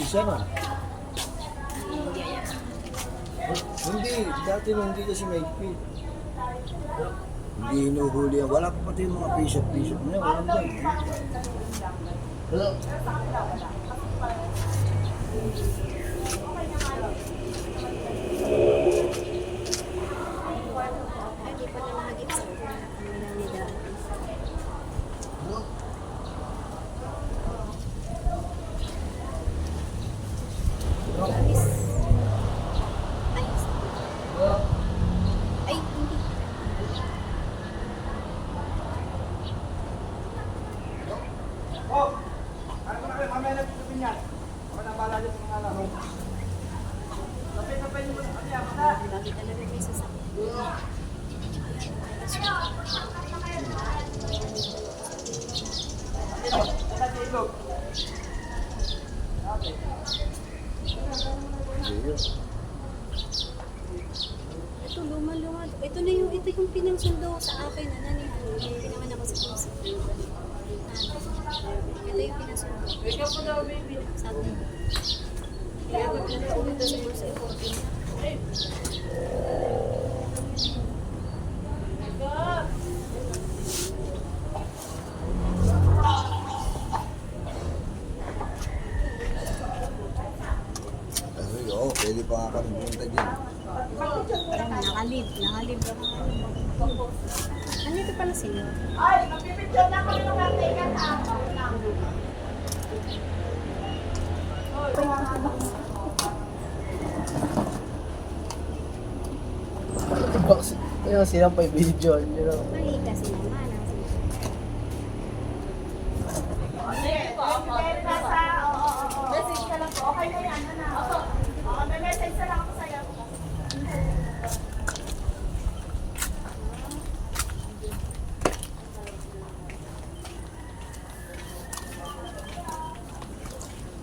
siya no? Hindi yan. Hindi, dati nung hindi kasi maigpit. Hindi hinuhuli yan. Wala pa pati yung mga pisot-pisot niya. Walang dyan. Ay, di pa na nakagip sa kanila ni Dad. Labis. Ay, ay, hindi. Lagi talaga may sasakyan. Hindi yun. Ito, luma-luma. Ito yung pinangsundo sa akin na nanihuli. Pinangan ako sa puso. Ito yung pinangsundo. Sabi. Kaya ako pinagpaulit sa puso. Sabi ko, oh, pwede pa nga kami punta dyan. Nakalib ako. Andito pala sila. Ay, magpipicture na kami ng natingan ha. Yung siya pa yung video, you know. Mali kasi naman. Message ka lang po. Okay na yan, ano na. Oo, may message na lang ako sa'yo.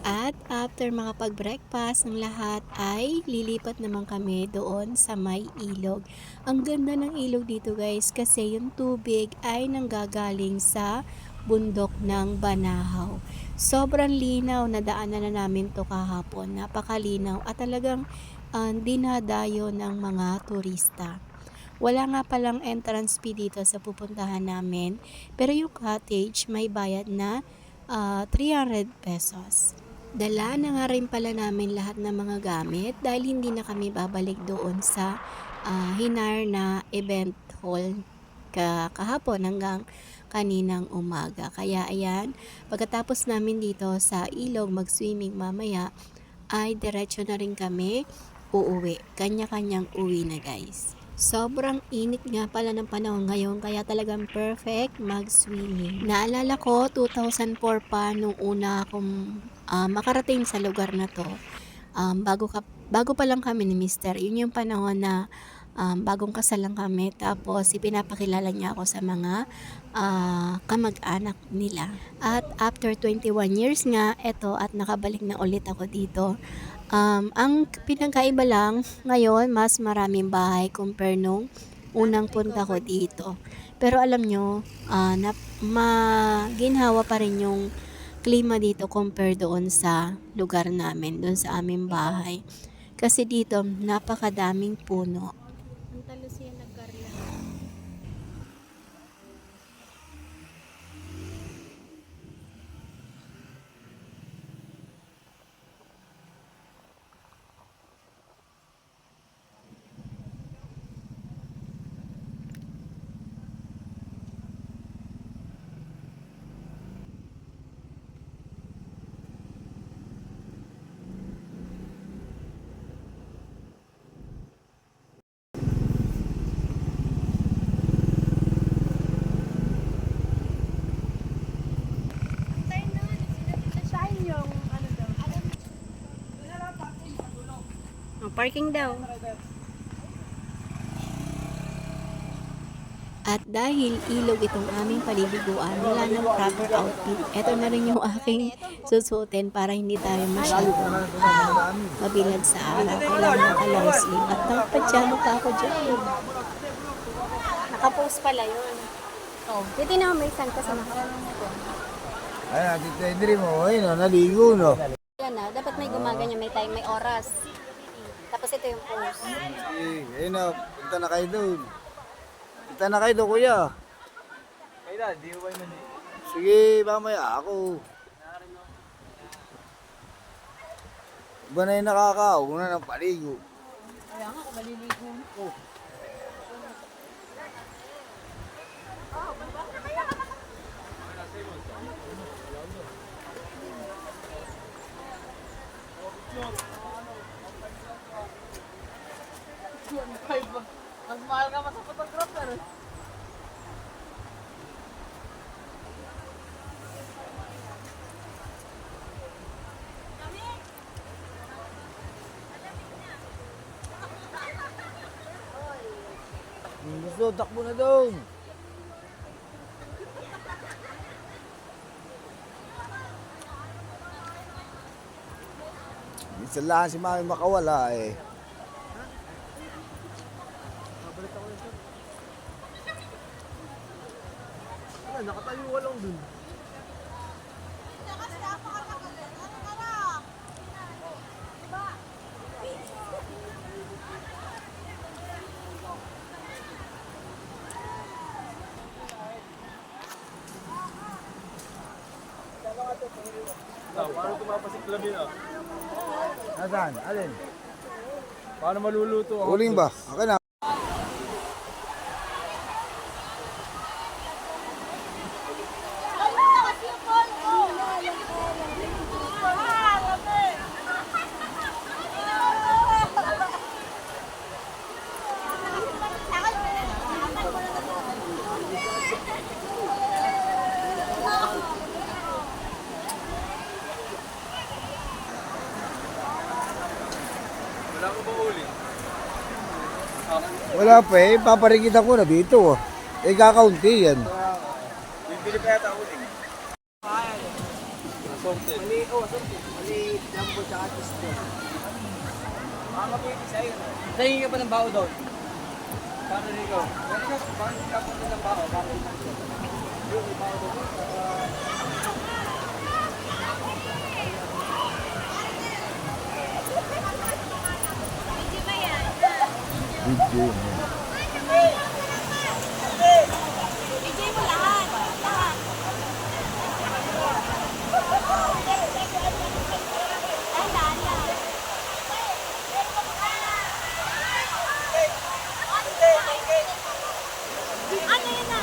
At after makapag-breakfast ng lahat ay lilipat naman kami doon sa may ilog. Ang ganda ng ilog dito guys kasi yung tubig ay nanggagaling sa bundok ng Banahaw. Sobrang linaw na daanan na namin to kahapon. Napakalinaw at talagang dinadayo ng mga turista. Wala nga palang entrance fee dito sa pupuntahan namin. Pero yung cottage may bayad na 300 pesos. Dala na nga rin pala namin lahat ng mga gamit dahil hindi na kami babalik doon sa hinar na event hall kahapon hanggang kaninang umaga. Kaya ayan, pagkatapos namin dito sa ilog mag-swimming mamaya ay diretso na rin kami uuwi. Kanya-kanyang uwi na guys. Sobrang init nga pala ng panahon ngayon kaya talagang perfect mag-swimming. Naalala ko 2004 pa nung una akong makarating sa lugar na to. Bago pa lang kami ni Mister. Yun yung panahon na bagong kasal lang kami. Tapos ipinapakilala niya ako sa mga kamag-anak nila. At after 21 years nga, eto at nakabalik na ulit ako dito. Ang pinagkaiba lang ngayon, mas maraming bahay compare nung unang punta ko dito. Pero alam nyo, maginhawa pa rin yung klima dito compare doon sa lugar namin, doon sa aming bahay. Kasi dito, napakadaming puno. Ang talo siya nagkarla. Parking daw. At dahil ilog itong aming paliliguan, wala ng proper outfit. Ito na rin yung aking susuotin para hindi tayo masyadong mabilad sa araw. Kailangan naka-long sleeve. At nakapajama pa ako dyan. Nakapost pala yun. Oh, dito na may isang kasama ko. Ay, Tito Henry mo, ayun, naligo, no? Yan na. Dapat may gumaganyan, may time, may oras. Tapos ito yung post. Sige, ayun na, punta na kayo doon. Punta na kayo doon, kuya. Kaya di ko man eh. Sige, mamaya ako. Iba na yung nakakaw na ng paligo. Kaya nga, kung maliligo. Oh. Mas mahal ka pa sa photographer. Gusto, takbo na doon. Minsan lang si Mami makawala eh. Nakatayo ka lang dun. Paano tumapasik labi na? Nasaan? Alin? Paano maluluto ang Uling ba? Akin na. Wala ko ba uling? Wala pa eh. Paparikita ko na dito. Eh, kakaunti yan. Bibili pa yata uling. Assorted. Mali, sorry. Mali, jumbo tsaka tista. Makakapwede sa'yo. Sa'yo ka pa ng bao doon. Paano rin ikaw? Bakit hindi ka punta ng bao? Bakit hindi ka? Yung may bao doon. Video. Bigay mo lahat. Lahat. Ano yun na?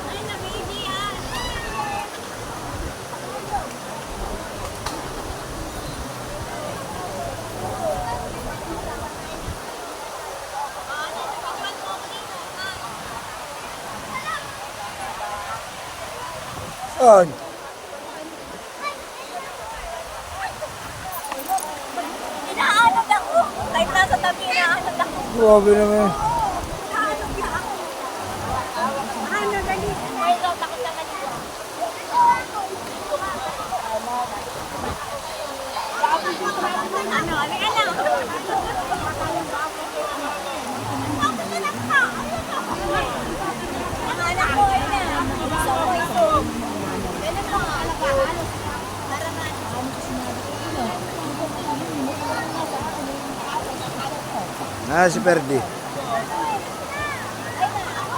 Ay, na-baby yan. Saan? Hinahanap ako. Kahit nasa tabi, hinahanap ako. Grabe naman. Hinahanap niya ako. Ano, dali. Ay, ikaw, takot na dali. Ano, halika na. Ang anak ko, ayun na. Gusto ko ito. Ganun mo, alam ka. Para Si Perdi.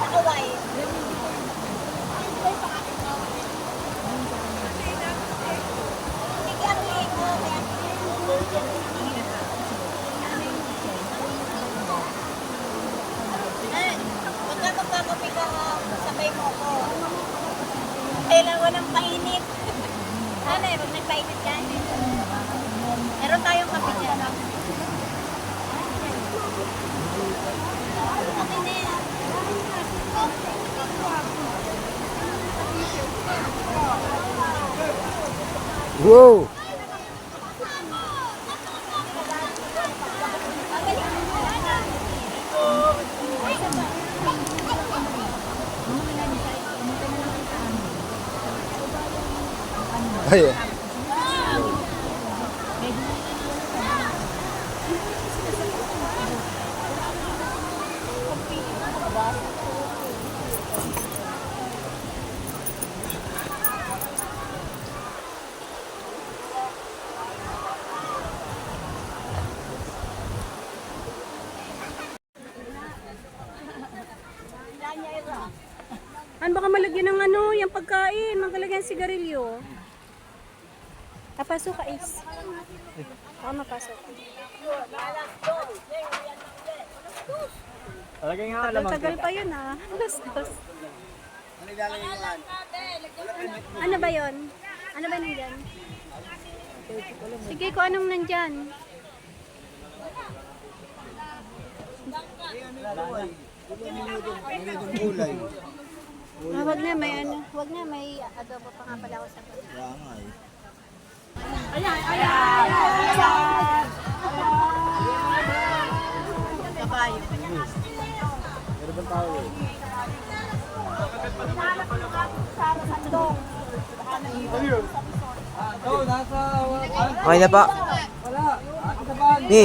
nakaway. Hindi ka Pagka magkakapi ka, sabay mo ako. Kailangan ng painit. Ano eh, pag nagpainit ka, meron tayong kape dyan. Okay na yan. Wow! Ay, Ano baka malagyan ng ano, yung pagkain, magalagyan sigarilyo. Papasok ka, Is. Baka mapasok. Talagay nga alam. Tagal pa yun ah. Alas-dos. Ano ilalagay mo yan? Ano ba yun? Ano ba nandyan? Sige, kung anong nandyan. Minudong gulay. Ah, wag na, may ano. Wag na, may adobo pa nga pala ako sa baba. Kaya nga eh. Kabayo. Meron bang tao eh? Oh, nasa... Okay na pa. Wala. Sa bahay. Ni.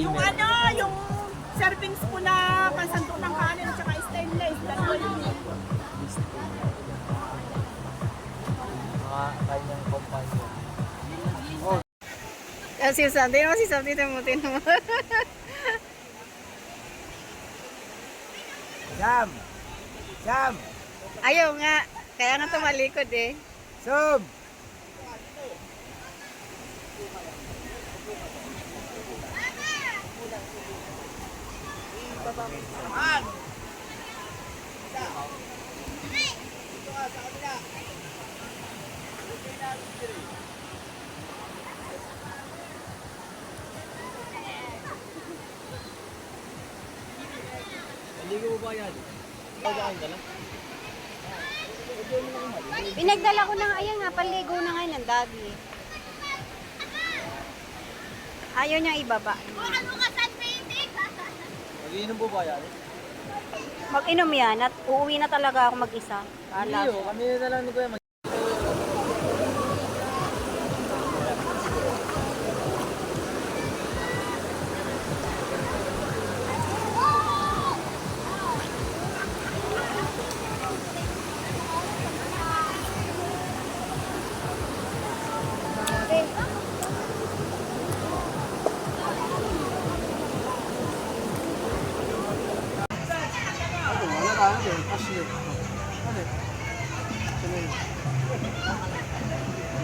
Yung ano, yung serving spoon na pansanto ng kanin at saka stainless. Dalawa yun. Mga kanyang companion. Si Sam, tingnan mo si Sam, tingnan mo. Sam! Sam! Ayaw nga. Kaya nga tumalikod eh. Sam! Hindi ko ba yan? Pinagdala ko na, ayan nga, paligo na ngayon ng daddy. Ayaw niya ibaba. Mag-iinom po ba yan? Mag-inom yan at uuwi na talaga ako mag-isa. Hindi Alas. oh, kami na lang ni Kuya.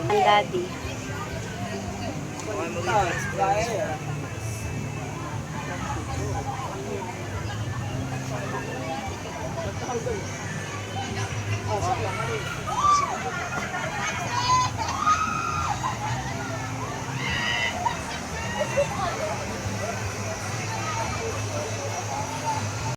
Ang daddy.